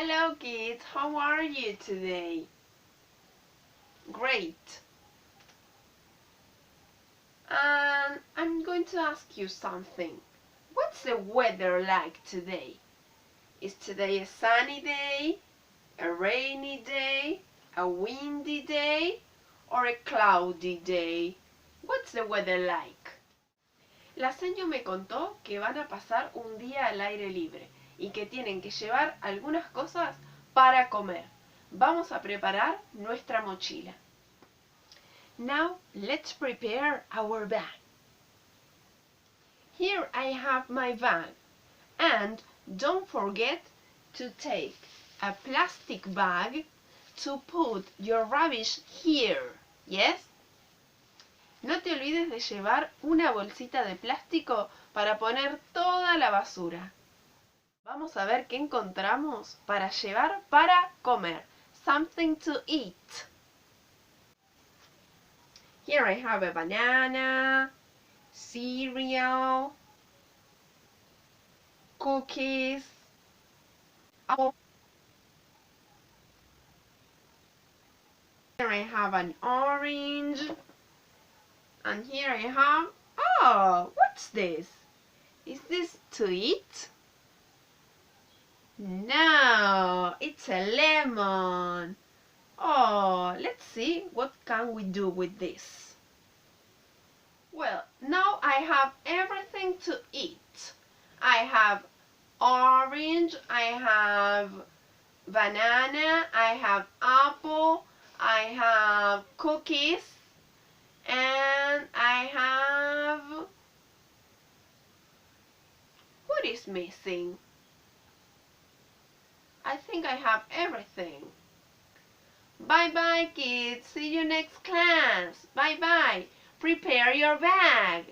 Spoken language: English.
Hello kids, how are you today? Great. And I'm going to ask you something. What's the weather like today? Is today a sunny day, a rainy day, a windy day, or a cloudy day? What's the weather like? La seño me contó que van a pasar un día al aire libre y que tienen que llevar algunas cosas para comer. Vamos a preparar nuestra mochila. Now let's prepare our bag. Here I have my bag, and don't forget to take a plastic bag to put your rubbish here, yes? No te olvides de llevar una bolsita de plástico para poner toda la basura. Vamos a ver qué encontramos para llevar para comer. Something to eat. Here I have a banana, cereal, cookies, apple. Here I have an orange. And here I have, oh, what's this? Is this to eat? No, it's a lemon. Oh, let's see, what can we do with this? Well, now I have everything to eat. I have orange, I have banana, I have apple, I have cookies, and I have... What is missing? I think I have everything. Bye-bye, kids. See you next class. Bye-bye. Prepare your bag.